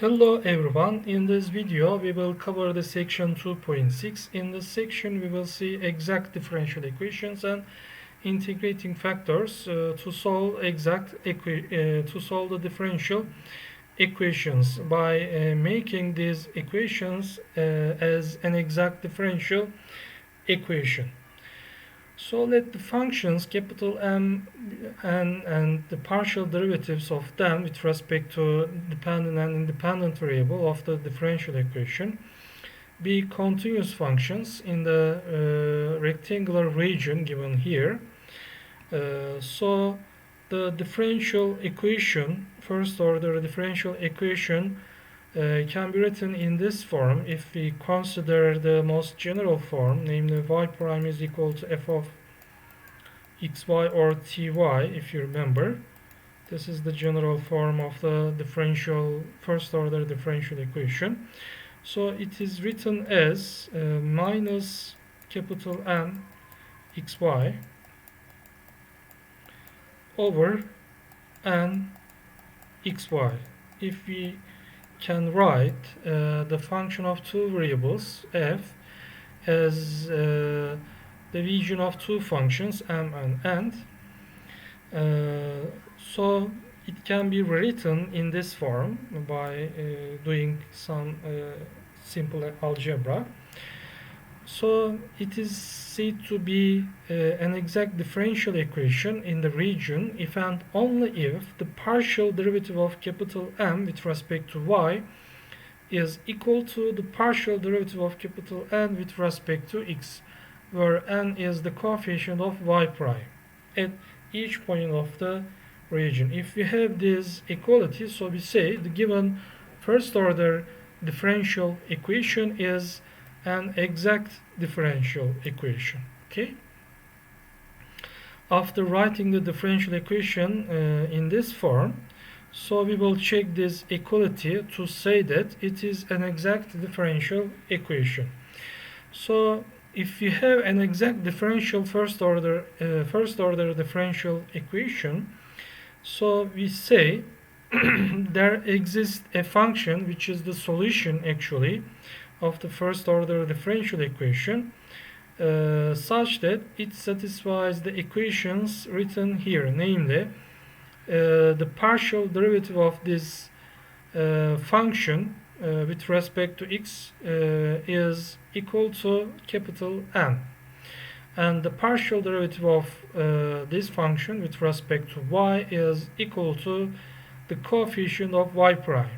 Hello everyone, in this video we will cover the section 2.6. In this section we will see exact differential equations and integrating factors to solve the differential equations by making these equations as an exact differential equation. So let the functions capital M and the partial derivatives of them with respect to dependent and independent variable of the differential equation be continuous functions in the rectangular region given here. So the differential equation, first order differential equation, can be written in this form if we consider the most general form, namely y prime is equal to f of xy or ty, if you remember. This is the general form of the differential, first order differential equation. So it is written as minus capital M xy over n xy. If we can write the function of two variables f as division of two functions m and n, so it can be written in this form by doing some simple algebra. So it is said to be an exact differential equation in the region if and only if the partial derivative of capital M with respect to y is equal to the partial derivative of capital N with respect to x, where n is the coefficient of y prime at each point of the region. If we have this equality, so we say the given first order differential equation is an exact differential equation. Okay. After writing the differential equation in this form, so we will check this equality to say that it is an exact differential equation. So if you have an exact differential first order differential equation, so we say there exists a function which is the solution actually of the first order differential equation such that it satisfies the equations written here, namely the partial derivative of this function with respect to x is equal to capital M, and the partial derivative of this function with respect to y is equal to the coefficient of y prime.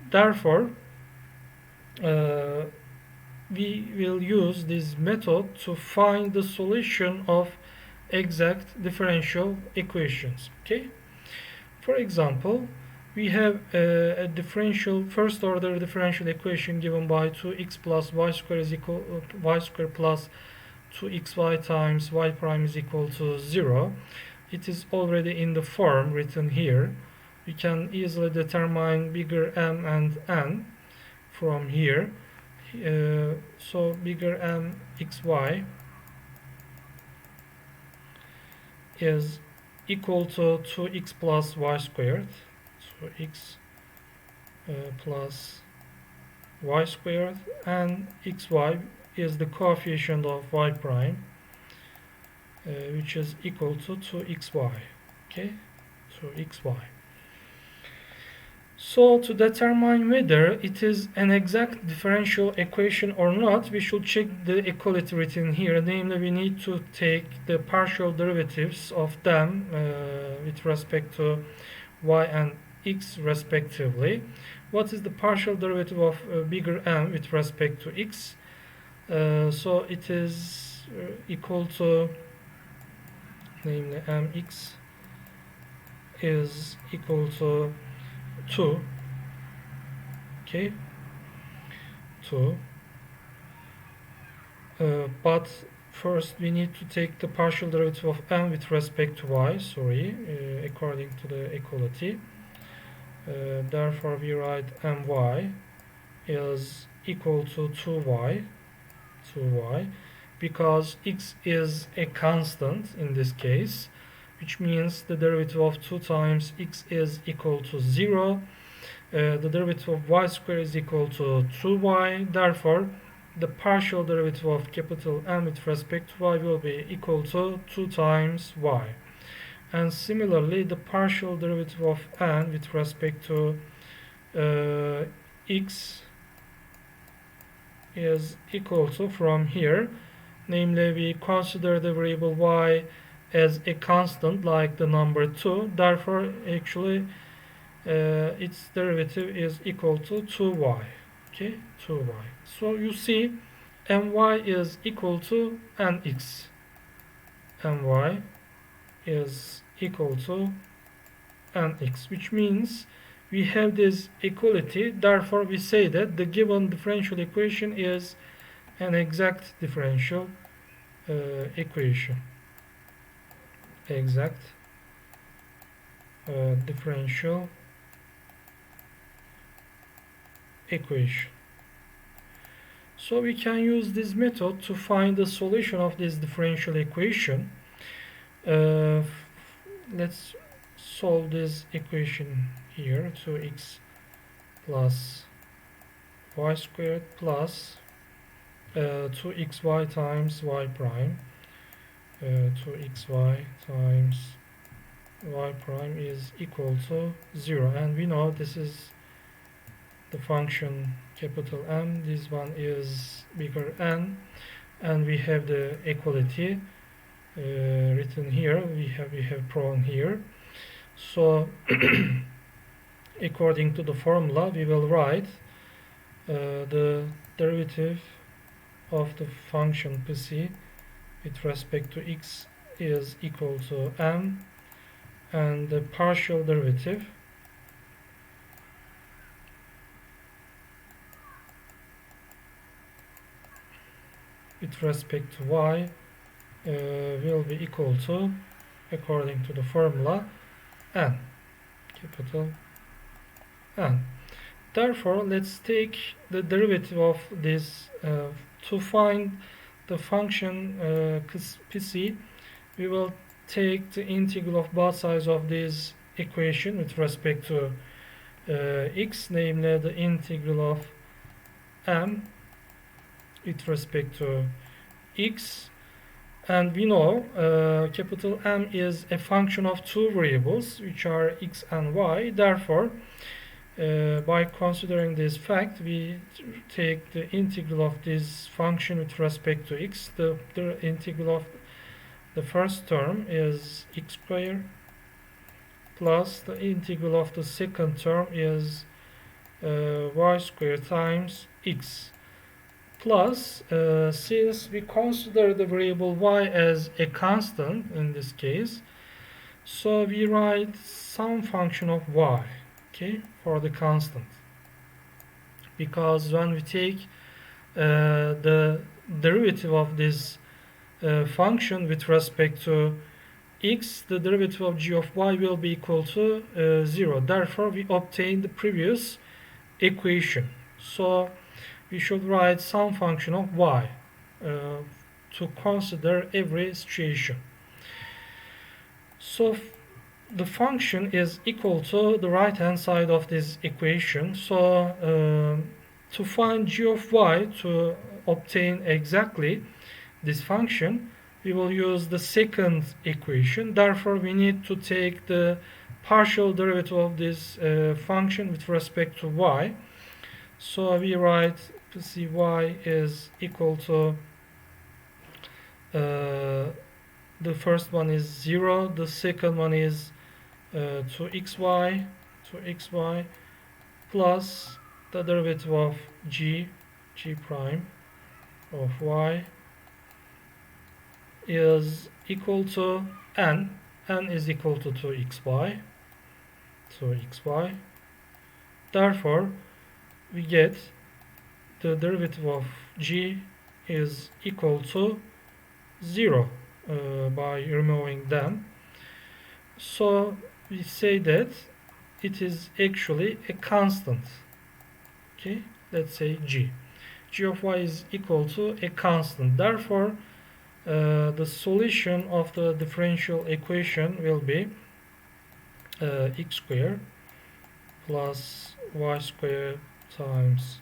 Therefore we will use this method to find the solution of exact differential equations. Okay. For example, we have a differential first order differential equation given by 2x plus y square is equal y square plus 2xy times y prime is equal to 0. It is already in the form written here. We can easily determine bigger m and n from here. So bigger m xy is equal to 2x plus y squared. So x plus y squared, and xy is the coefficient of y prime, which is equal to 2xy. Okay, so xy. So to determine whether it is an exact differential equation or not, we should check the equality written here. Namely, we need to take the partial derivatives of them with respect to y and x respectively. What is the partial derivative of bigger M with respect to x? So it is equal to, namely mx is equal to 2. Okay, 2. But first we need to take the partial derivative of m with respect to y, according to the equality. Therefore we write my is equal to 2y, because x is a constant in this case, which means the derivative of 2 times x is equal to 0. the derivative of y squared is equal to 2y. Therefore, the partial derivative of capital M with respect to y will be equal to 2 times y. And similarly, the partial derivative of n with respect to x is equal to, from here, namely we consider the variable y as a constant like the number 2. Therefore, actually its derivative is equal to 2y. Okay, 2y. So you see, my is equal to nx. My is equal to nx, which means we have this equality. Therefore, we say that the given differential equation is an exact differential equation. Exact differential equation. So we can use this method to find the solution of this differential equation. Let's solve this equation here. 2x plus y squared plus 2xy times y prime. 2xy times y prime is equal to 0, and we know this is the function capital M. This one is bigger n, and we have the equality written here. We have proven here. So according to the formula, we will write the derivative of the function pc with respect to x is equal to m, and the partial derivative with respect to y will be equal to, according to the formula, n, capital N. Therefore, let's take the derivative of this. To find the function pc, we will take the integral of both sides of this equation with respect to x, namely the integral of m with respect to x. And we know capital M is a function of two variables, which are x and y. Therefore, by considering this fact, we take the integral of this function with respect to x. The integral of the first term is x squared, plus the integral of the second term is y squared times x. Plus, since we consider the variable y as a constant in this case, so we write some function of y, okay, for the constant. Because when we take the derivative of this function with respect to x, the derivative of g of y will be equal to 0. Therefore, we obtain the previous equation. So we should write some function of y to consider every situation. So the function is equal to the right hand side of this equation. So to find g of y, to obtain exactly this function, we will use the second equation. Therefore, we need to take the partial derivative of this function with respect to y. So we write y is equal to the first one is 0, the second one is 2xy plus the derivative of g prime of y is equal to n is equal to 2xy. Therefore, we get the derivative of g is equal to 0 by removing them. So we say that it is actually a constant. Okay, let's say g of y is equal to a constant. Therefore, the solution of the differential equation will be x squared plus y squared times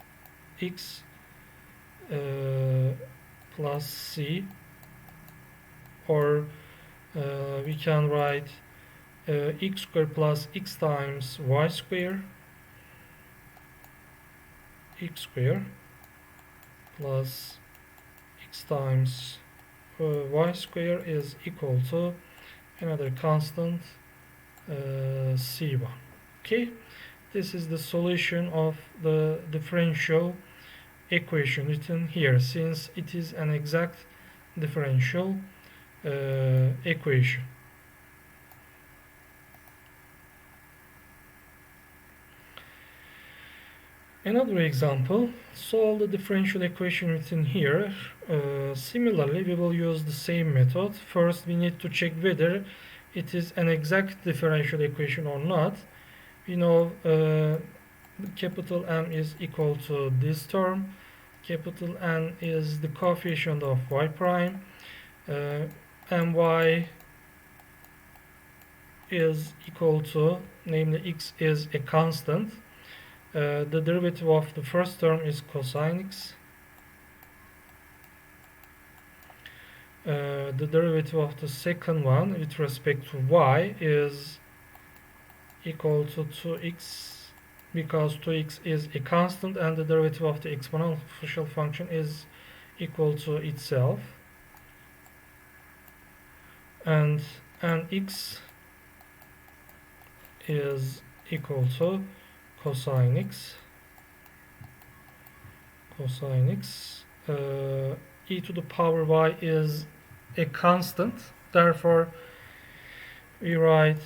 x plus c, or we can write x squared plus x times y squared, x squared plus x times y squared is equal to another constant c1. Okay, this is the solution of the differential equation written here, since it is an exact differential equation. Another example, solve the differential equation written here. Similarly, we will use the same method. First, we need to check whether it is an exact differential equation or not. We know capital M is equal to this term. Capital N is the coefficient of y prime. My is equal to, namely x is a constant. The derivative of the first term is cosine x. The derivative of the second one with respect to y is equal to 2x, because 2x is a constant and the derivative of the exponential function is equal to itself. And x is equal to cosine x. E to the power y is a constant, therefore we write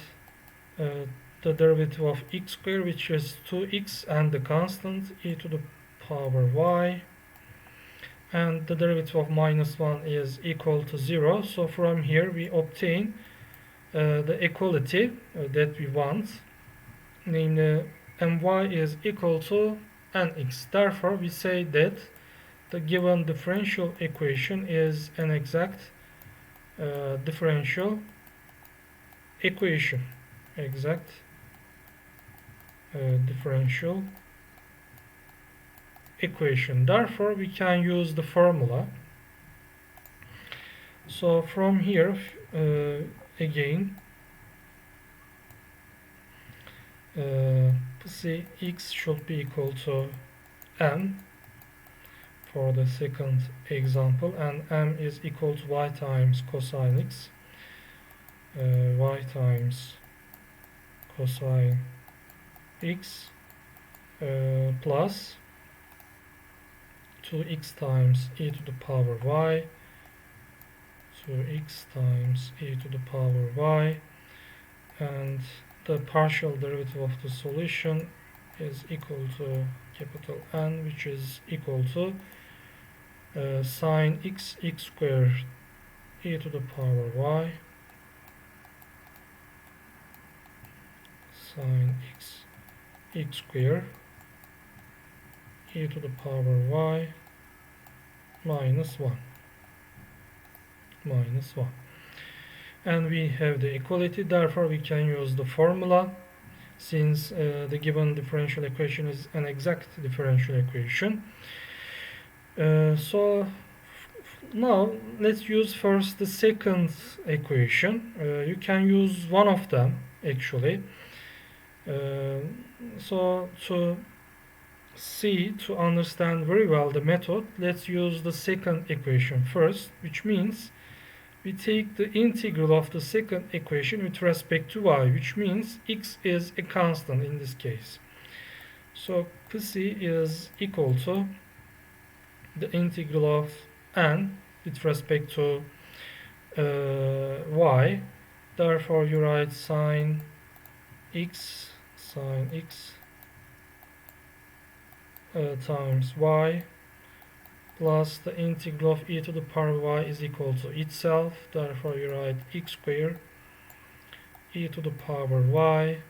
the derivative of x squared, which is 2x, and the constant e to the power y, and the derivative of -1 is equal to 0. So from here we obtain the equality that we want, namely my is equal to nx. Therefore we say that the given differential equation is an exact differential equation. Differential equation. Therefore we can use the formula. So from here again, see, x should be equal to m for the second example, and m is equal to y times cosine x, y times cosine x plus 2x times e to the power y, 2x times e to the power y, and the partial derivative of the solution is equal to capital N, which is equal to sine x squared e to the power y, sine x squared e to the power y minus 1. And we have the equality, therefore we can use the formula, since the given differential equation is an exact differential equation. So now let's use first the second equation. You can use one of them actually. So to understand very well the method, let's use the second equation first, which means we take the integral of the second equation with respect to y, which means x is a constant in this case. So Pc is equal to the integral of n with respect to y. Therefore you write sine x times y plus the integral of e to the power y is equal to itself. Therefore you write x squared e to the power y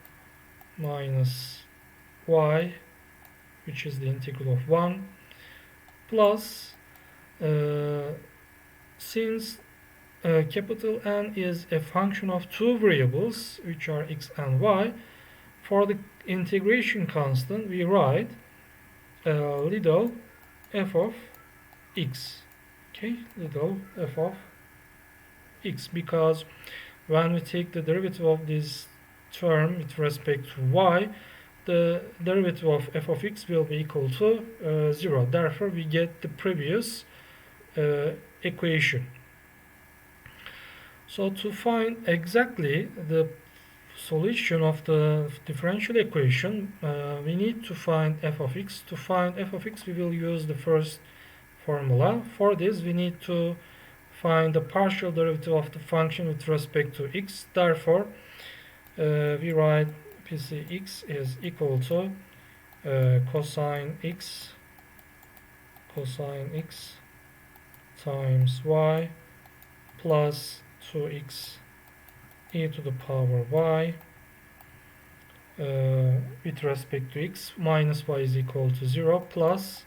minus y, which is the integral of 1, plus since capital N is a function of two variables, which are x and y, For the integration constant, we write little f of x. Okay, little f of x, because when we take the derivative of this term with respect to y, the derivative of f of x will be equal to 0. Therefore, we get the previous equation. So to find exactly the solution of the differential equation, we need to find f of x. To find f of x, we will use the first formula. For this, we need to find the partial derivative of the function with respect to x. Therefore, we write pcx is equal to cosine x times y plus 2x e to the power y with respect to x minus y is equal to 0 plus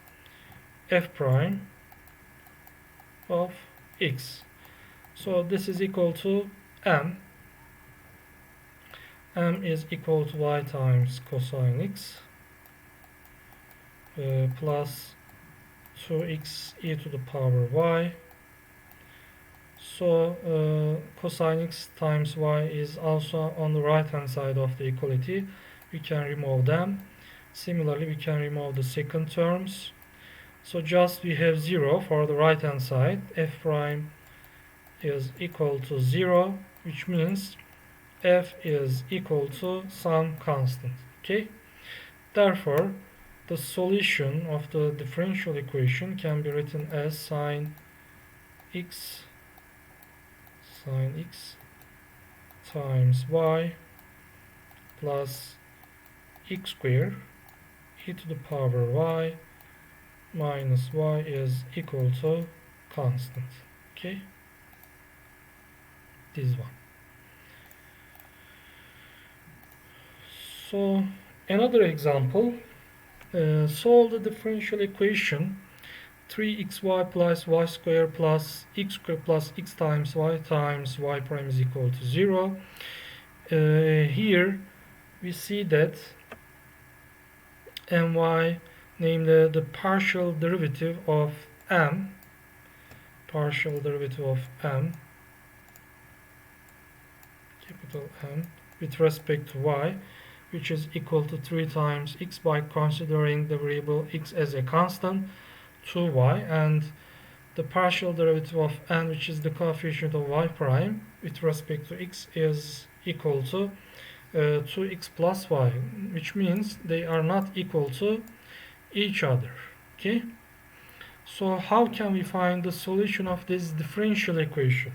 f prime of x. So this is equal to m. M is equal to y times cosine x plus 2x e to the power y. So cosine x times y is also on the right hand side of the equality. We can remove them. Similarly, we can remove the second terms. So just we have 0 for the right hand side. F prime is equal to 0, which means f is equal to some constant. Okay, therefore the solution of the differential equation can be written as sine x times y plus x squared e to the power y minus y is equal to constant. Okay, this one. So another example, solve the differential equation 3xy plus y squared plus x squared plus x times y prime is equal to 0. Here we see that my, namely the partial derivative of m, capital M, with respect to y, which is equal to 3 times x by considering the variable x as a constant, 2y, and the partial derivative of n, which is the coefficient of y prime with respect to x, is equal to 2x plus y, which means they are not equal to each other. Okay, so how can we find the solution of this differential equation?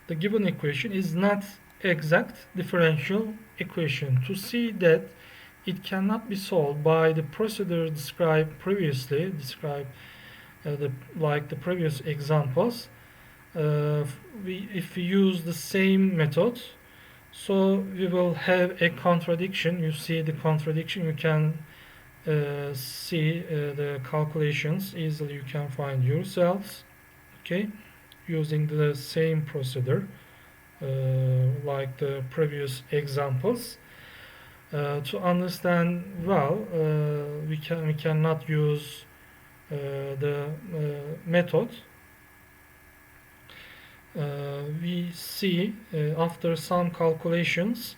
The given equation is not exact differential equation. To see that it cannot be solved by the procedure described previously, like the previous examples, if we use the same method, so we will have a contradiction. You see the contradiction, you can see the calculations easily, you can find yourselves. Okay, using the same procedure like the previous examples. To understand well, we cannot use the method. We see after some calculations,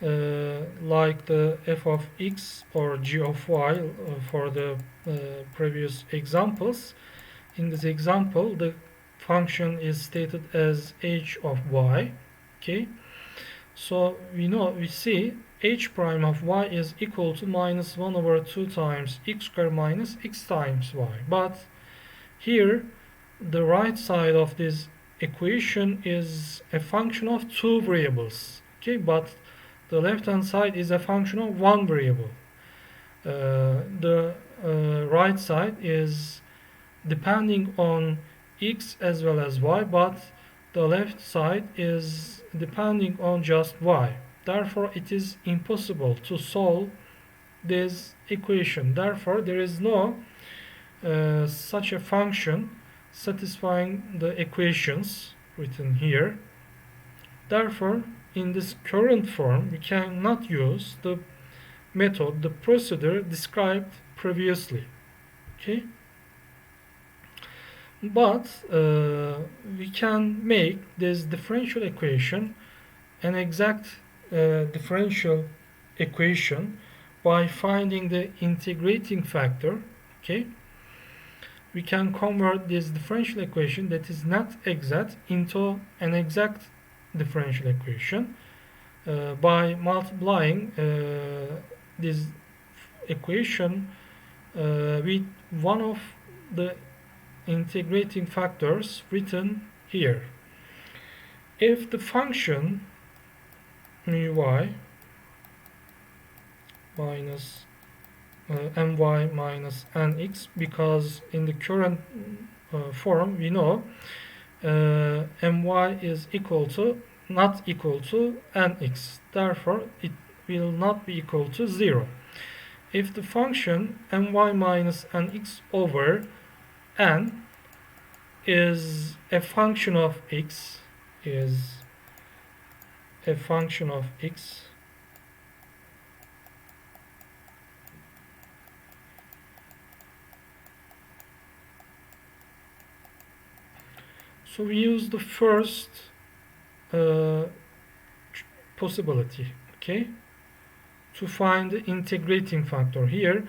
like the f of x or g of y for the previous examples. In this example, the function is stated as h of y. Okay, so we see h prime of y is equal to minus 1 over 2 times x squared minus x times y. But here the right side of this equation is a function of two variables. Okay, but the left hand side is a function of one variable. The right side is depending on x as well as y, but the left side is depending on just y. Therefore, it is impossible to solve this equation. Therefore, there is no such a function satisfying the equations written here. Therefore, in this current form, we cannot use the method, the procedure described previously. Okay, but we can make this differential equation an exact differential equation by finding the integrating factor. Okay, we can convert this differential equation that is not exact into an exact differential equation by multiplying this equation with one of the integrating factors written here. If the function mu y minus my minus nx, because in the current form we know my is not equal to nx, therefore it will not be equal to 0. If the function my minus nx over n is a function of x, so we use the first possibility, okay, to find the integrating factor. Here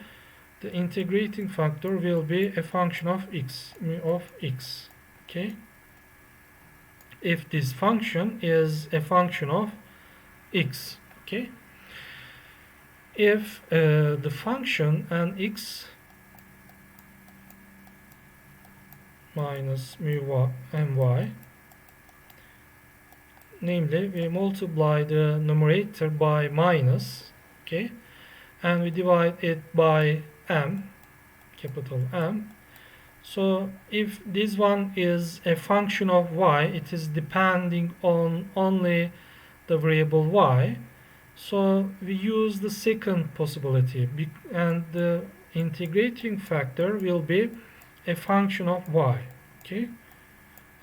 the integrating factor will be a function of x, mu of x, okay, if this function is a function of x. Okay, if the function nx minus mu my, namely we multiply the numerator by minus, okay, and we divide it by m, capital M. So if this one is a function of y, it is depending on only the variable y, so we use the second possibility, and the integrating factor will be a function of y. Okay,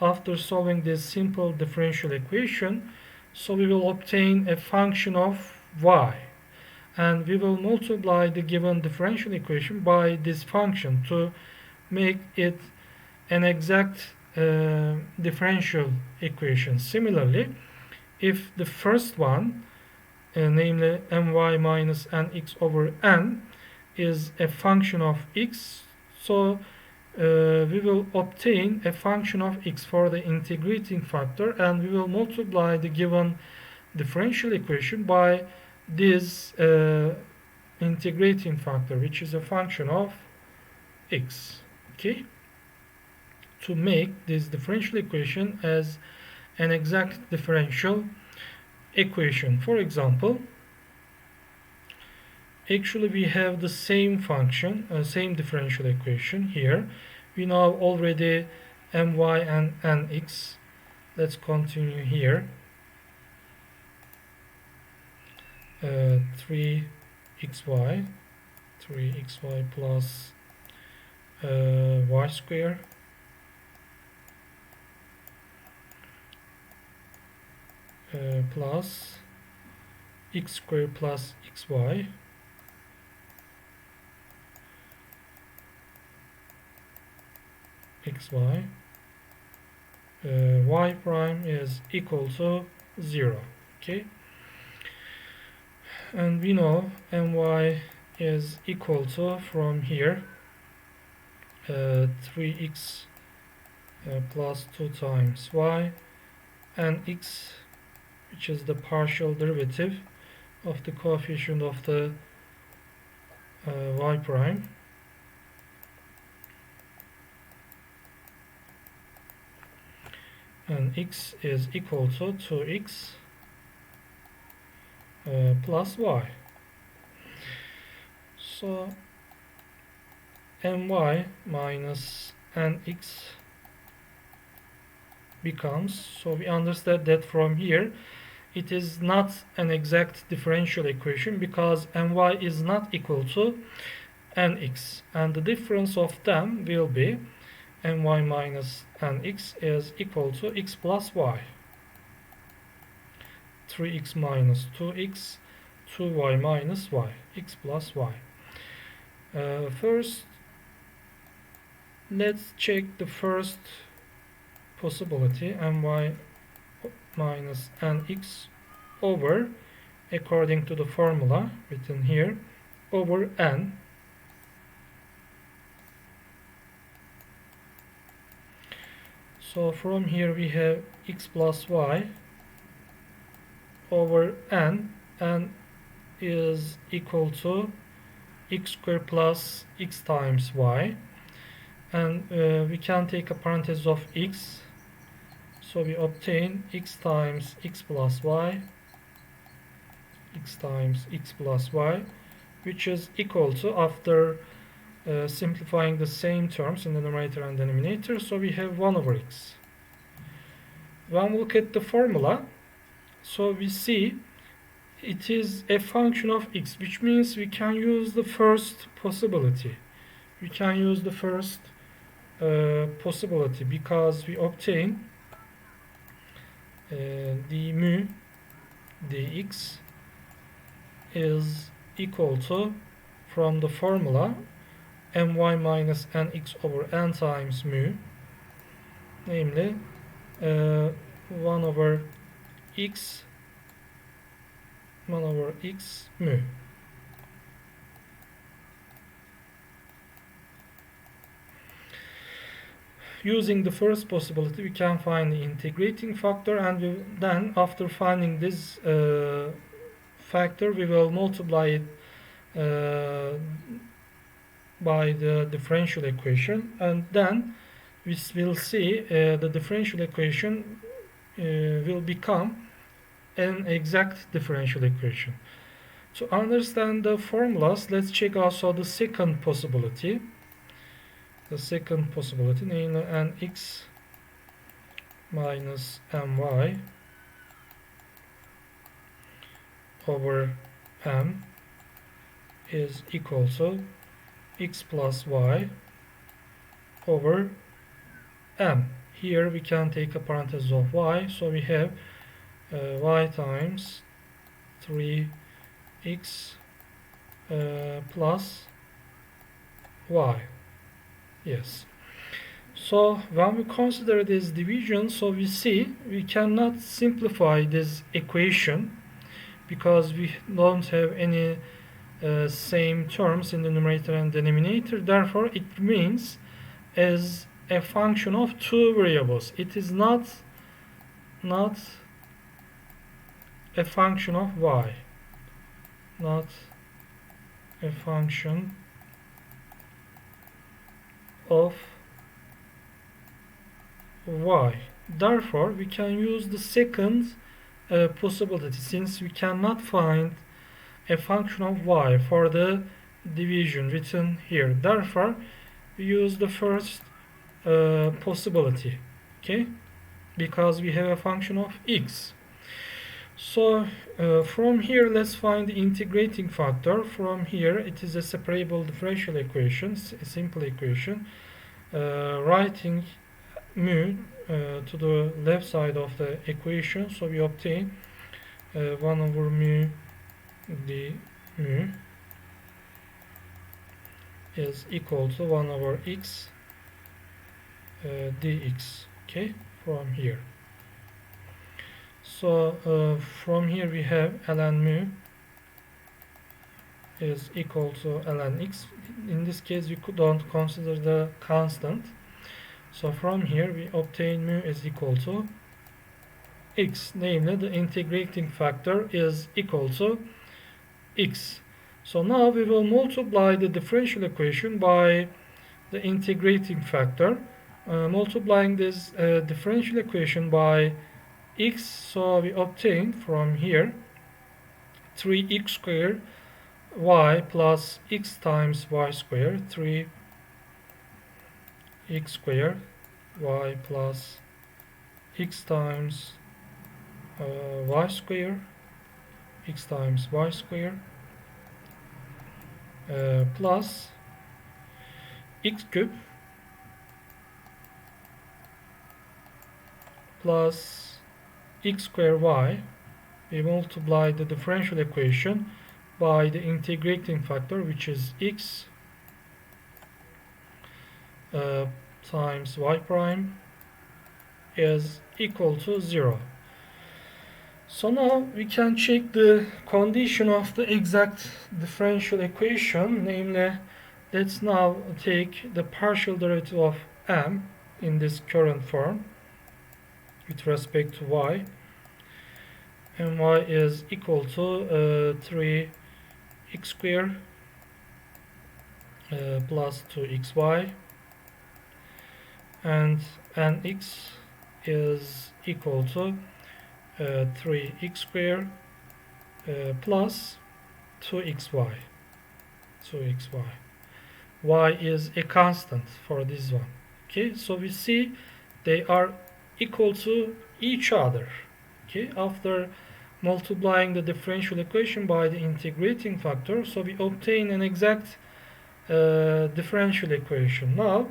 after solving this simple differential equation, so we will obtain a function of y, and we will multiply the given differential equation by this function to make it an exact differential equation. Similarly, if the first one, namely my minus nx over n, is a function of x, so we will obtain a function of x for the integrating factor, and we will multiply the given differential equation by this integrating factor, which is a function of x. Okay, to make this differential equation as an exact differential equation. For example, actually we have the same function, same differential equation here. We know already my and nx. Let's continue here. 3xy plus y square plus x square plus xy y prime is equal to 0. Okay, and we know my is equal to, from here, 3x plus 2 times y, and x, which is the partial derivative of the coefficient of the y prime, and x is equal to 2x plus y. So my minus nx becomes, so we understand that from here it is not an exact differential equation, because my is not equal to nx, and the difference of them will be my minus nx is equal to x plus y 3x minus 2x, 2y minus y, x plus y. First, let's check the first possibility, my minus nx over, according to the formula written here, over n. So from here we have x plus y over n is equal to x squared plus x times y, and we can take a parenthesis of x, so we obtain x times x plus y, x times x plus y, which is equal to, after simplifying the same terms in the numerator and denominator, so we have 1 over x. When we look at the formula, so we see it is a function of x, which means we can use the first possibility. We can use the first possibility, because we obtain d mu dx is equal to, from the formula, my minus nx over n times mu, namely 1 over x mu. Using the first possibility, we can find the integrating factor, and then after finding this factor, we will multiply it by the differential equation, and then we will see the differential equation will become an exact differential equation. To understand the formulas, let's check also the second possibility. The second possibility, namely nx minus my over m is equal to x plus y over m. Here we can take a parenthesis of y, so we have y times 3x plus y. Yes. So when we consider this division, so we see we cannot simplify this equation, because we don't have any same terms in the numerator and denominator. Therefore, it remains as a function of two variables. It is not a function of y, not a function of y. Therefore, we can use the second possibility, since we cannot find a function of y for the division written here. Therefore, we use the first possibility, okay, because we have a function of x. So from here, let's find the integrating factor. From here, it is a separable differential equation, a simple equation. Writing mu to the left side of the equation, so we obtain 1 over mu d mu is equal to 1 over x dx, okay, from here. So from here we have ln mu is equal to ln x. In this case, we don't consider the constant. So from here we obtain mu is equal to x, namely the integrating factor is equal to x. So now we will multiply the differential equation by the integrating factor. Multiplying this differential equation by x, so we obtain from here 3x squared y plus x times y squared, 3x squared y plus x times y squared, x times y squared, plus x cube plus x squared y we multiply the differential equation by the integrating factor, which is x times y prime is equal to 0. So now we can check the condition of the exact differential equation, namely, let's now take the partial derivative of m in this current form with respect to y, and y is equal to 3x squared plus 2xy, and nx is equal to 3x squared plus 2xy. Y is a constant for this one. Okay, so we see they are equal to each other. Okay, after multiplying the differential equation by the integrating factor, so we obtain an exact differential equation. Now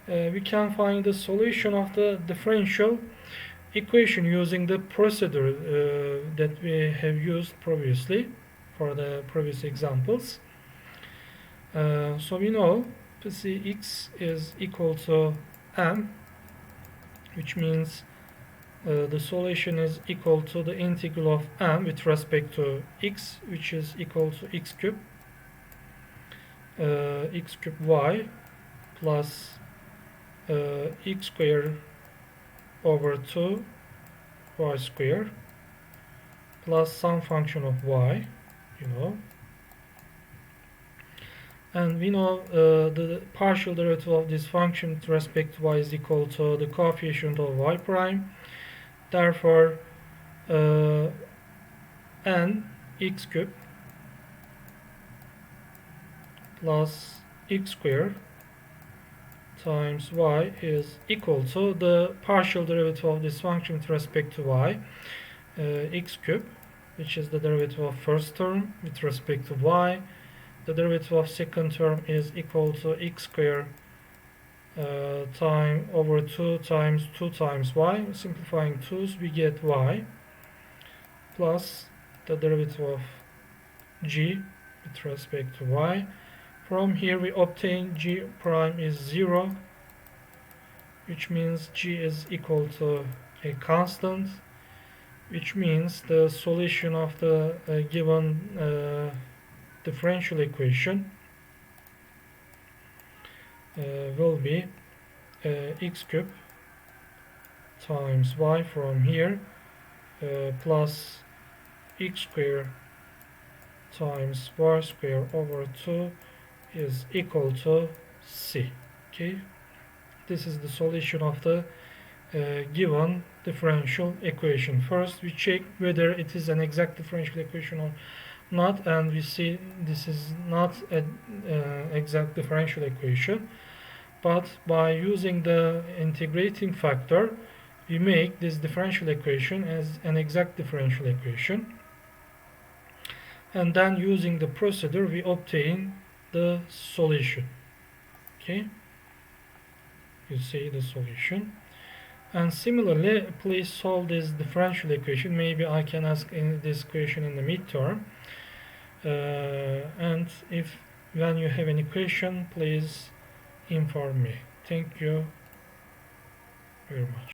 we can find the solution of the differential equation using the procedure that we have used previously for the previous examples. So we know Pcx is equal to m, which means the solution is equal to the integral of m with respect to x, which is equal to x cubed y plus x squared over 2 y squared plus some function of y, and we know the partial derivative of this function with respect to y is equal to the coefficient of y prime. Therefore n x cubed plus x squared times y is equal to the partial derivative of this function with respect to y, x cubed, which is the derivative of first term with respect to y. The derivative of second term is equal to x squared time over 2 times 2 times y. Simplifying 2's, we get y plus the derivative of g with respect to y. From here we obtain g prime is 0, which means g is equal to a constant, which means the solution of the given differential equation will be x cubed times y from here plus x squared times y squared over 2 is equal to c. Okay, this is the solution of the given differential equation. First we check whether it is an exact differential equation or not, and we see this is not an exact differential equation, but by using the integrating factor we make this differential equation as an exact differential equation, and then using the procedure we obtain the solution. Okay, you see the solution. And similarly, please solve this differential equation. Maybe I can ask this question in the midterm. And if when you have any question, please inform me. Thank you very much.